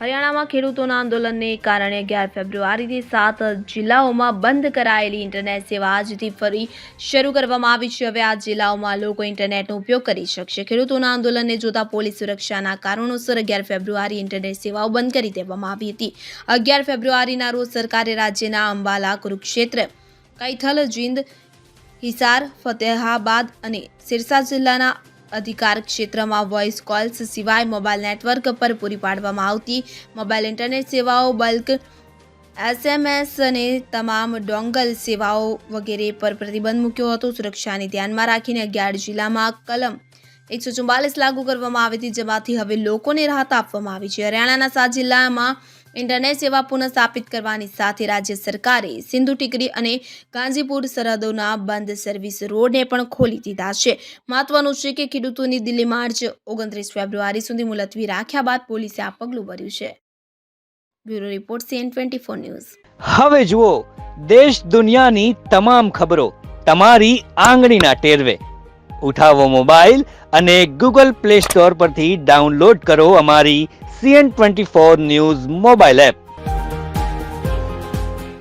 હરિયાણામાં ખેડૂતોના આંદોલનને કારણે 11 ફેબ્રુઆરીથી 7 જિલ્લાઓમાં બંધ કરાયેલી ઇન્ટરનેટ સેવા આજથી ફરી શરૂ કરવામાં આવી છે। હવે આ જિલ્લાઓમાં લોકો ઇન્ટરનેટનો ઉપયોગ કરી શકશે। ખેડૂતોના આંદોલનને જોતા પોલીસ સુરક્ષાના કારણોસર 11 ફેબ્રુઆરી ઇન્ટરનેટ સેવાઓ બંધ કરી દેવામાં આવી હતી। 11 ફેબ્રુઆરીના રોજ સરકારે રાજ્યના અંબાલા, કુરુક્ષેત્ર, કૈથલ, જીંદ, હિસાર, ફતેહાબાદ અને સિરસા જિલ્લાના અધિકાર ક્ષેત્રમાં વોઇસ કોલ્સ સિવાય મોબાઈલ નેટવર્ક પર પૂરી પાડવામાં આવતી મોબાઈલ ઇન્ટરનેટ સેવાઓ, બલ્ક SMS અને તમામ ડોંગલ સેવાઓ વગેરે પર પ્રતિબંધ મૂક્યો હતો। સુરક્ષાને ધ્યાનમાં રાખીને 11 જિલ્લામાં કલમ 144 લાગુ કરવામાં આવી હતી, જેમાંથી હવે લોકોને રાહત આપવામાં આવી છે। હરિયાણાના 7 જિલ્લામાં ઇન્ટરનેટ સેવા પુનઃસ્થાપિત કરવાની સાથે રાજ્ય સરકારે સિંધુ ટીકરી અને ગાંધીપુર સરહદોના બંધ સર્વિસ રોડને પણ ખોલી દીધા છે। મહત્વનું છે કે ખેડૂતોની દિલ્હી માર્ચ 29 ફેબ્રુઆરી સુધી મુલતવી રાખ્યા બાદ પોલીસે આ પગલું ભર્યું છે। Bureau report CN24 news. હવે જુઓ દેશ દુનિયાની તમામ ખબરો તમારી આંગળીના ટેરવે। ઉઠાવો મોબાઈલ અને Google Play Store પરથી ડાઉનલોડ કરો અમારી CN24 ન્યૂઝ મોબાઈલ એપ।